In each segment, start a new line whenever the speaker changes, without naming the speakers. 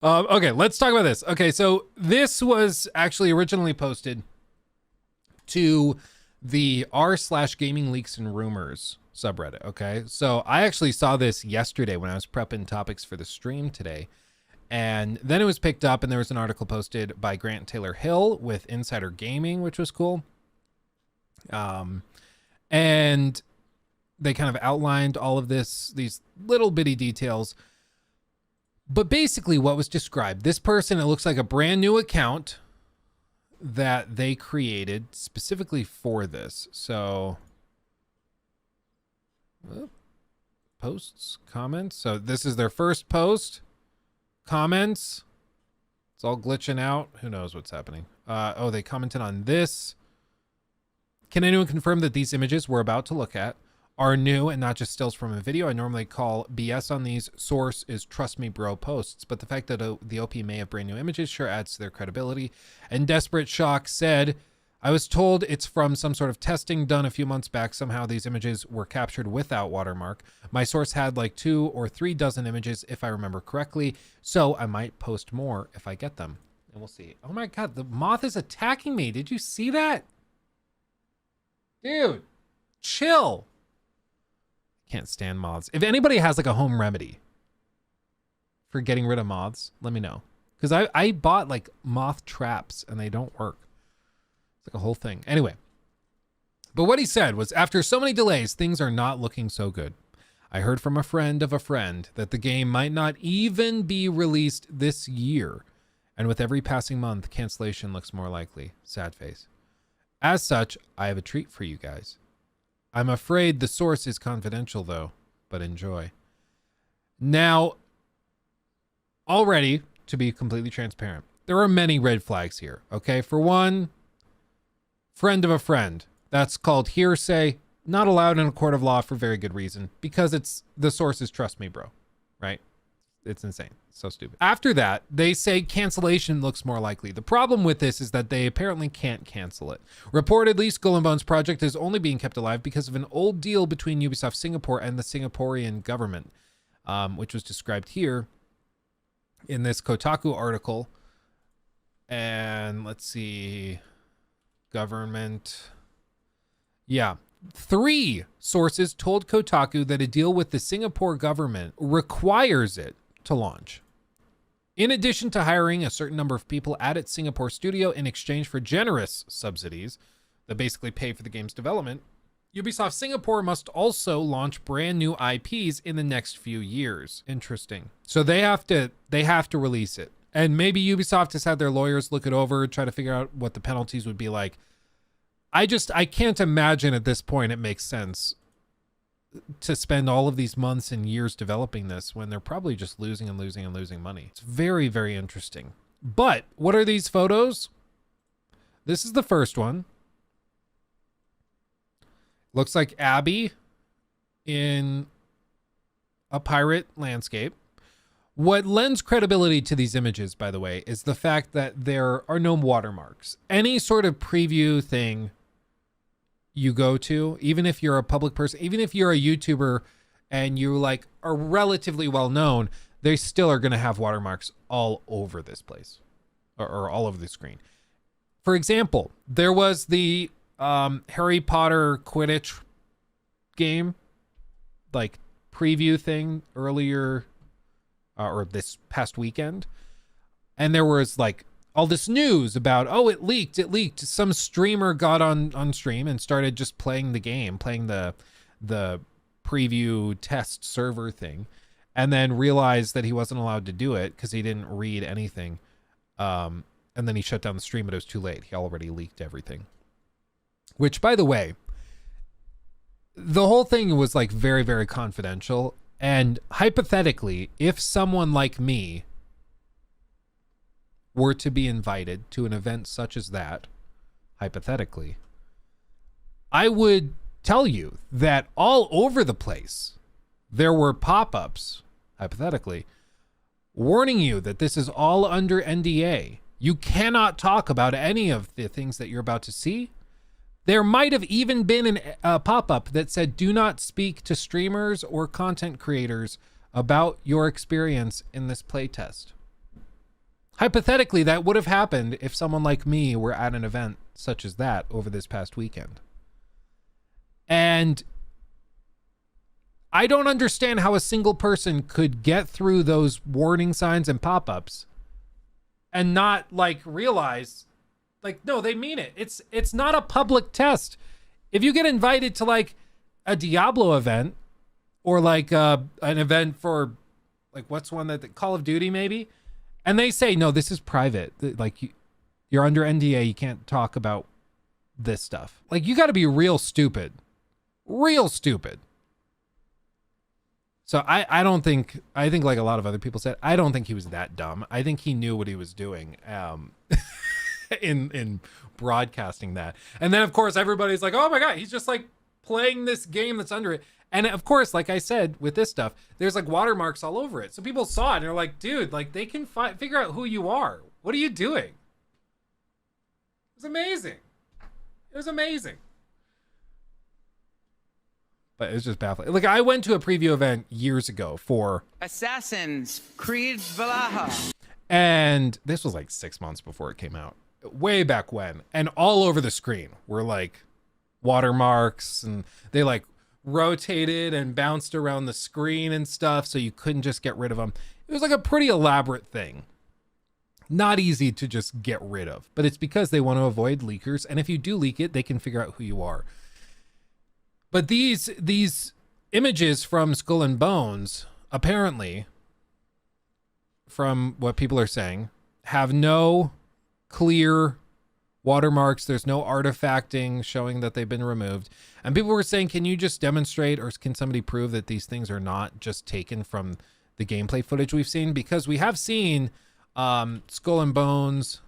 Okay, let's talk about this. Okay, so this was actually originally posted to the r/gaming leaks and rumors subreddit. Okay, so I actually saw this yesterday when I was prepping topics for the stream today, and then it was picked up and there was an article posted by Grant Taylor Hill with Insider Gaming, which was cool. And they kind of outlined all of these little bitty details. But basically what was described, this person, it looks like a brand new account that they created specifically for this. So posts, comments. So this is their first post. Comments. It's all glitching out. Who knows what's happening? Oh, they commented on this. Can anyone confirm that these images we're about to look at are new and not just stills from a video? I normally call BS on these. Source is trust me bro posts, but the fact that the OP may have brand new images sure adds to their credibility. And Desperate Shock said, I was told it's from some sort of testing done a few months back. Somehow these images were captured without watermark. My source had like 2 or 3 dozen images if I remember correctly, so I might post more if I get them. And we'll see. Oh my God, the moth is attacking me. Did you see that? Dude, chill. Can't stand moths. If anybody has like a home remedy for getting rid of moths, let me know. Because I bought like moth traps and they don't work. It's like a whole thing. Anyway. But what he said was, after so many delays, things are not looking so good. I heard from a friend of a friend that the game might not even be released this year. And with every passing month, cancellation looks more likely. Sad face. As such, I have a treat for you guys. I'm afraid the source is confidential though, but enjoy. Now, already, to be completely transparent, there are many red flags here, okay? For one, friend of a friend. That's called hearsay, not allowed in a court of law for very good reason, because it's the source is trust me, bro, right? It's insane. So stupid. After that, they say cancellation looks more likely. The problem with this is that they apparently can't cancel it. Reportedly, Skull and Bones project is only being kept alive because of an old deal between Ubisoft Singapore and the Singaporean government, which was described here in this Kotaku article. And let's see, government. Yeah. 3 sources told Kotaku that a deal with the Singapore government requires it to launch. In addition to hiring a certain number of people at its Singapore studio in exchange for generous subsidies that basically pay for the game's development, Ubisoft Singapore must also launch brand new IPs in the next few years. Interesting. So they have to release it. And maybe Ubisoft has had their lawyers look it over, try to figure out what the penalties would be like. I can't imagine at this point it makes sense to spend all of these months and years developing this when they're probably just losing and losing and losing money. It's very, very interesting. But what are these photos? This is the first one. Looks like Abby in a pirate landscape. What lends credibility to these images, by the way, is the fact that there are no watermarks. Any sort of preview thing you go to, even if you're a public person, even if you're a YouTuber and you like are relatively well known, they still are going to have watermarks all over this place or all over the screen. For example, there was the Harry Potter Quidditch game, like preview thing earlier or this past weekend. And there was like all this news about, oh, it leaked. Some streamer got on stream and started just playing the game, playing the preview test server thing, and then realized that he wasn't allowed to do it because he didn't read anything. And then he shut down the stream, but it was too late. He already leaked everything. Which, by the way, the whole thing was like very, very confidential. And hypothetically, if someone like me were to be invited to an event such as that, hypothetically, I would tell you that all over the place, there were pop-ups, hypothetically, warning you that this is all under NDA. You cannot talk about any of the things that you're about to see. There might have even been a pop-up that said, do not speak to streamers or content creators about your experience in this playtest. Hypothetically, that would have happened if someone like me were at an event such as that over this past weekend. And I don't understand how a single person could get through those warning signs and pop-ups and not like realize, like, no, they mean it. It's not a public test. If you get invited to like a Diablo event or like an event for like, what's one that Call of Duty maybe, and they say, no, this is private. Like you're under NDA. You can't talk about this stuff. Like, you got to be real stupid. Real stupid. So I don't think, I think like a lot of other people said, I don't think he was that dumb. I think he knew what he was doing in broadcasting that. And then of course everybody's like, oh my God, he's just like playing this game that's under it. And of course, like I said, with this stuff, there's like watermarks all over it. So people saw it and they're like, dude, like they can figure out who you are. What are you doing? It was amazing. It was amazing. But it was just baffling. Like, I went to a preview event years ago for
Assassin's Creed Valhalla.
And this was like 6 months before it came out. Way back when. And all over the screen were like watermarks, and they like rotated and bounced around the screen and stuff, so you couldn't just get rid of them. It was like a pretty elaborate thing. Not easy to just get rid of, but it's because they want to avoid leakers. And if you do leak it, they can figure out who you are. But these images from Skull and Bones, apparently, from what people are saying, have no clear watermarks. There's no artifacting showing that they've been removed. And people were saying, can you just demonstrate, or can somebody prove that these things are not just taken from the gameplay footage we've seen? Because we have seen Skull and Bones.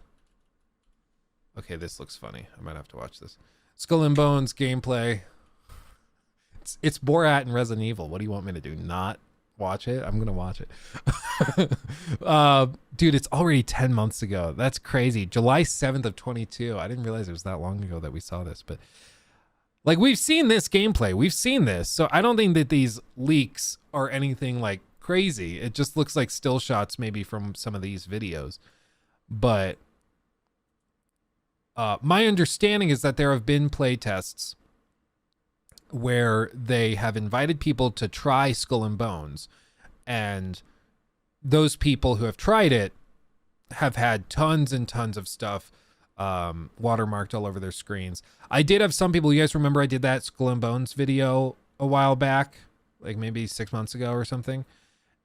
Okay, this looks funny. I might have to watch this. Skull and Bones gameplay. It's Borat and Resident Evil. What do you want me to do? Not watch it? I'm gonna watch it. Dude, it's already 10 months ago. That's crazy. July 7th of 22. I didn't realize it was that long ago that we saw this, but like, we've seen this gameplay. We've seen this. So I don't think that these leaks are anything like crazy. It just looks like still shots maybe from some of these videos. But my understanding is that there have been play tests where they have invited people to try Skull and Bones, and those people who have tried it have had tons and tons of stuff watermarked all over their screens. I did have some people, you guys remember I did that Skull and Bones video a while back, like maybe 6 months ago or something.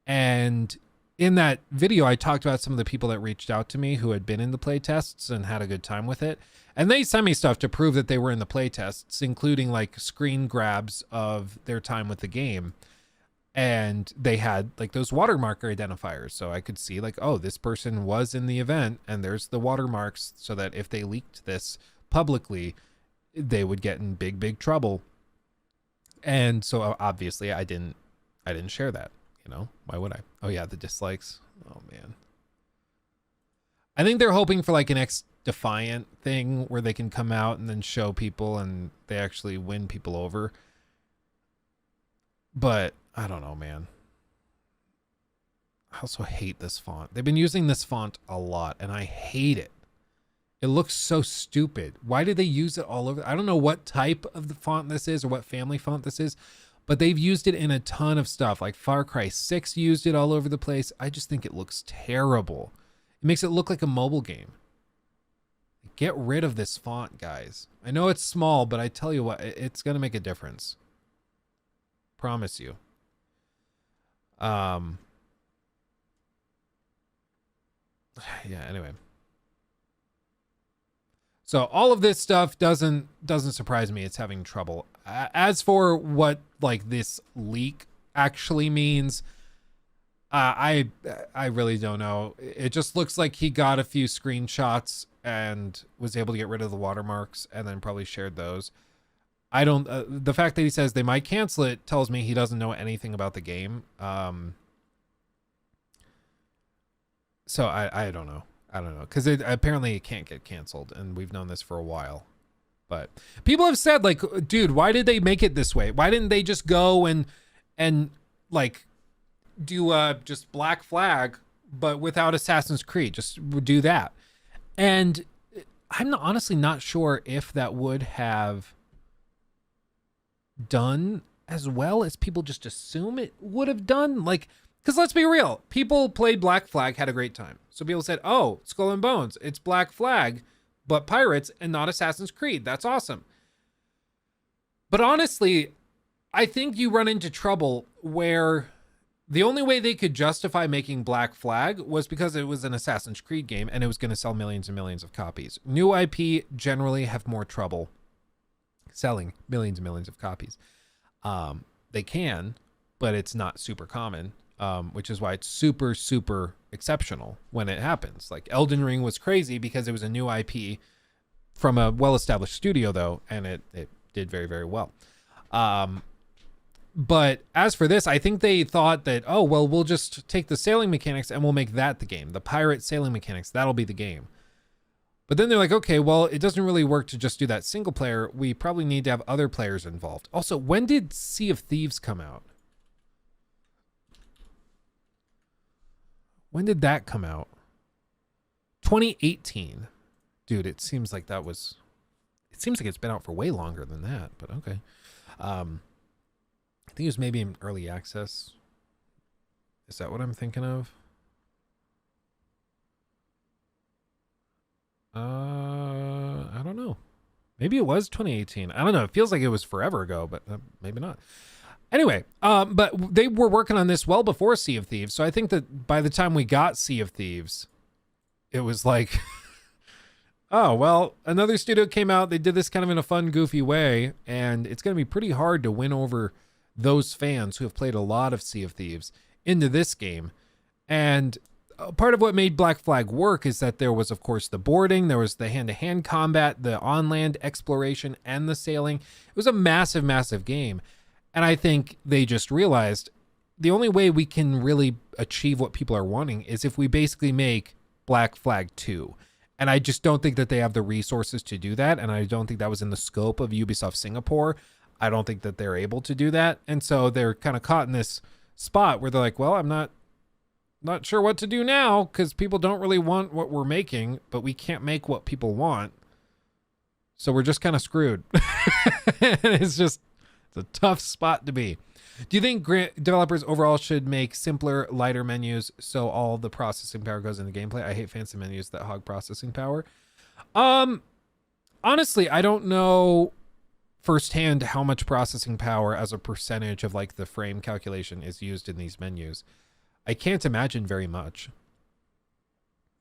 And in that video, I talked about some of the people that reached out to me who had been in the play tests and had a good time with it. And they sent me stuff to prove that they were in the play tests, including like screen grabs of their time with the game. And they had like those watermarker identifiers. So I could see like, oh, this person was in the event, and there's the watermarks, so that if they leaked this publicly, they would get in big, big trouble. And so obviously I didn't share that, you know, why would I? Oh yeah, the dislikes. Oh man. I think they're hoping for like an Defiant thing where they can come out and then show people and they actually win people over. But I don't know, man. I also hate this font. They've been using this font a lot and I hate it. It looks so stupid. Why do they use it all over? I don't know what type of the font this is or what family font this is, but they've used it in a ton of stuff. Like Far Cry 6 used it all over the place. I just think it looks terrible. It makes it look like a mobile game. Get rid of this font, guys. I know it's small, but I tell you what, it's going to make a difference. Promise you. Yeah, anyway. So all of this stuff doesn't surprise me. It's having trouble. As for what like this leak actually means, I really don't know. It just looks like he got a few screenshots and was able to get rid of the watermarks and then probably shared those. I don't, the fact that he says they might cancel it tells me he doesn't know anything about the game. So I don't know. I don't know. Cause apparently it can't get canceled, and we've known this for a while. But people have said like, dude, why did they make it this way? Why didn't they just go and like do just Black Flag but without Assassin's Creed. Just do that. And I'm honestly not sure if that would have done as well as people just assume it would have done. Like, because let's be real, people played Black Flag, had a great time. So people said, oh, Skull and Bones, it's Black Flag, but pirates and not Assassin's Creed. That's awesome. But honestly, I think you run into trouble where the only way they could justify making Black Flag was because it was an Assassin's Creed game and it was going to sell millions and millions of copies. New IP generally have more trouble selling millions and millions of copies. They can, but it's not super common, which is why it's super, super exceptional when it happens. Like Elden Ring was crazy because it was a new IP from a well-established studio, though, and it did very, very well. But as for this, I think they thought that, oh, well, we'll just take the sailing mechanics and we'll make that the game. The pirate sailing mechanics, that'll be the game. But then they're like, okay, well, it doesn't really work to just do that single player. We probably need to have other players involved. Also, when did Sea of Thieves come out? When did that come out? 2018. Dude, it seems like that was... It seems like it's been out for way longer than that, but okay. I think it was maybe in early access. Is that what I'm thinking of? I don't know. Maybe it was 2018. I don't know. It feels like it was forever ago, but maybe not. Anyway, but they were working on this well before Sea of Thieves. So I think that by the time we got Sea of Thieves, it was like, oh, well, another studio came out. They did this kind of in a fun, goofy way. And it's going to be pretty hard to win over those fans who have played a lot of Sea of Thieves into this game. And part of what made Black Flag work is that there was, of course, the boarding, there was the hand-to-hand combat, the on-land exploration, and the sailing. It was a massive, massive game. And I think they just realized the only way we can really achieve what people are wanting is if we basically make Black Flag 2. And I just don't think that they have the resources to do that. And I don't think that was in the scope of Ubisoft Singapore. I don't think that they're able to do that. And so they're kind of caught in this spot where they're like, well, I'm not sure what to do now because people don't really want what we're making, but we can't make what people want. So we're just kind of screwed. It's a tough spot to be. Do you think developers overall should make simpler, lighter menus so all the processing power goes into gameplay? I hate fancy menus that hog processing power. Honestly, I don't know firsthand how much processing power as a percentage of like the frame calculation is used in these menus. I can't imagine very much.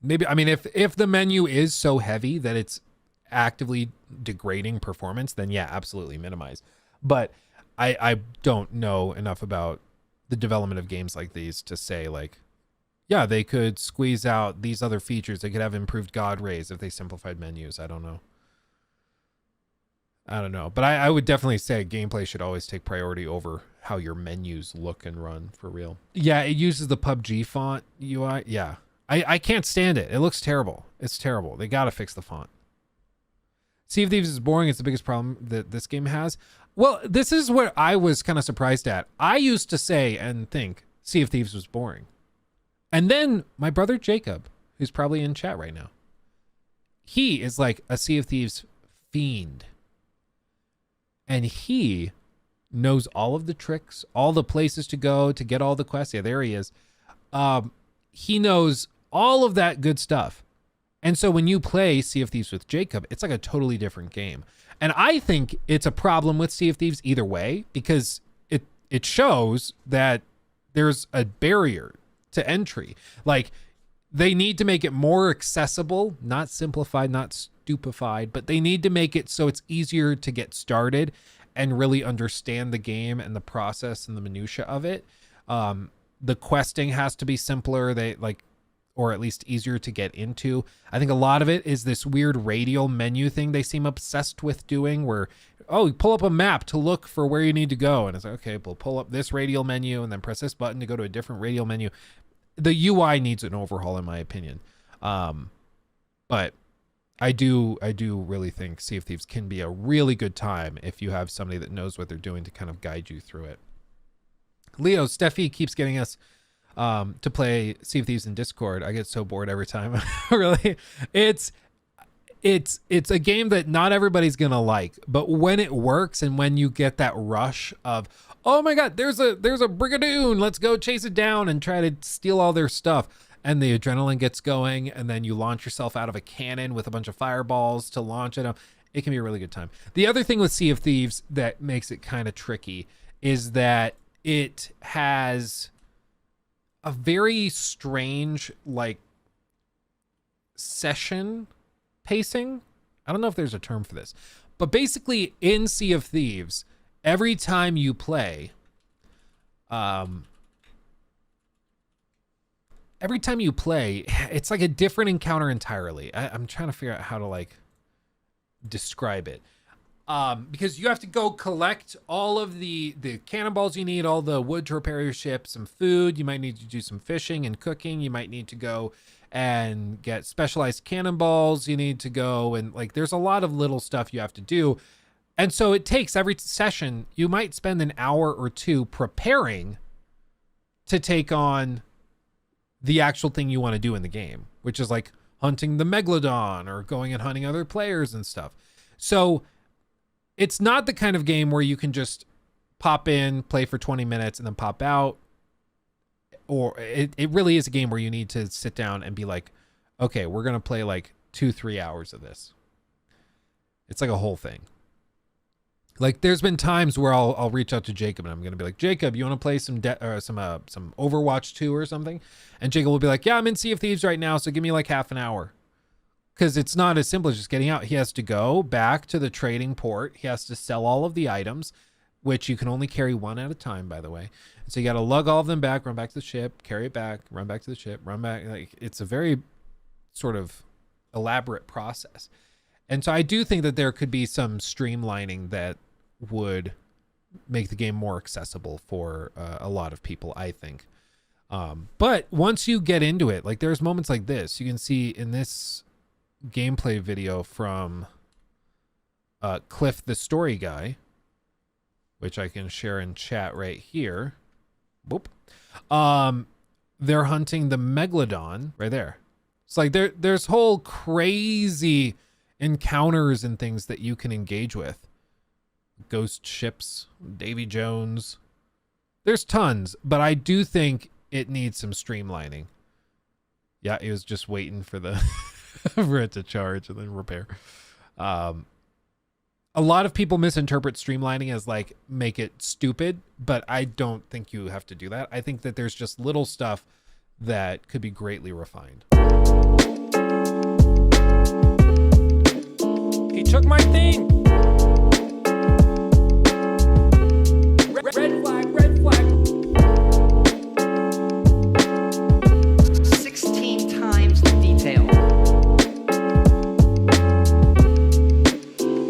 Maybe, I mean, if the menu is so heavy that it's actively degrading performance, then yeah, absolutely minimize. But I don't know enough about the development of games like these to say like, yeah, they could squeeze out these other features. They could have improved God rays if they simplified menus. I don't know. But I would definitely say gameplay should always take priority over how your menus look and run for real. Yeah, it uses the PUBG font UI. Yeah, I can't stand it. It looks terrible. It's terrible. They got to fix the font. Sea of Thieves is boring. It's the biggest problem that this game has. Well, this is what I was kind of surprised at. I used to say and think Sea of Thieves was boring. And then my brother Jacob, who's probably in chat right now, he is like a Sea of Thieves fiend. And he knows all of the tricks, all the places to go to get all the quests. Yeah, there he is. He knows all of that good stuff. And so when you play Sea of Thieves with Jacob, it's like a totally different game. And I think it's a problem with Sea of Thieves either way, because it shows that there's a barrier to entry. Like, they need to make it more accessible, not simplified, not stupefied, but they need to make it so it's easier to get started and really understand the game and the process and the minutia of it. The questing has to be simpler. Or at least easier to get into. I think a lot of it is this weird radial menu thing they seem obsessed with doing where, oh, you pull up a map to look for where you need to go. And it's like, okay, we'll pull up this radial menu and then press this button to go to a different radial menu. The UI needs an overhaul in my opinion. But I do really think Sea of Thieves can be a really good time if you have somebody that knows what they're doing to kind of guide you through it. Leo, Steffi keeps getting us to play Sea of Thieves in Discord. I get so bored every time. Really, it's a game that not everybody's gonna like, but when it works and when you get that rush of, oh my god, there's a brigadoon, let's go chase it down and try to steal all their stuff, and the adrenaline gets going, and then you launch yourself out of a cannon with a bunch of fireballs to launch it. It can be a really good time. The other thing with Sea of Thieves that makes it kind of tricky is that it has a very strange like session pacing. I don't know if there's a term for this, but basically in Sea of Thieves, every time you play, it's like a different encounter entirely. I'm trying to figure out how to like describe it. Because you have to go collect all of the cannonballs you need, all the wood to repair your ship, some food. You might need to do some fishing and cooking. You might need to go and get specialized cannonballs. You need to go and like, there's a lot of little stuff you have to do. And so it takes every session, you might spend an hour or two preparing to take on the actual thing you want to do in the game, which is like hunting the megalodon or going and hunting other players and stuff. So it's not the kind of game where you can just pop in, play for 20 minutes and then pop out. Or it really is a game where you need to sit down and be like, okay, we're going to play like 2-3 hours of this. It's like a whole thing. Like there's been times where I'll reach out to Jacob and I'm going to be like, Jacob, you want to play some Overwatch 2 or something? And Jacob will be like, yeah, I'm in Sea of Thieves right now, so give me like half an hour. Because it's not as simple as just getting out. He has to go back to the trading port. He has to sell all of the items, which you can only carry one at a time, by the way. And so you got to lug all of them back, run back to the ship, carry it back, run back to the ship, run back. Like it's a very sort of elaborate process. And so I do think that there could be some streamlining that would make the game more accessible for a lot of people, I think. But once you get into it, like there's moments like this. You can see in this gameplay video from Cliff the Story Guy, which I can share in chat right here. Boop. They're hunting the megalodon right there. It's like there's whole crazy encounters and things that you can engage with. Ghost ships, Davy Jones. There's tons, but I do think it needs some streamlining. Yeah, he was just waiting for the for it to charge and then repair. A lot of people misinterpret streamlining as like make it stupid, but I don't think you have to do that. I think that there's just little stuff that could be greatly refined.
He took my thing.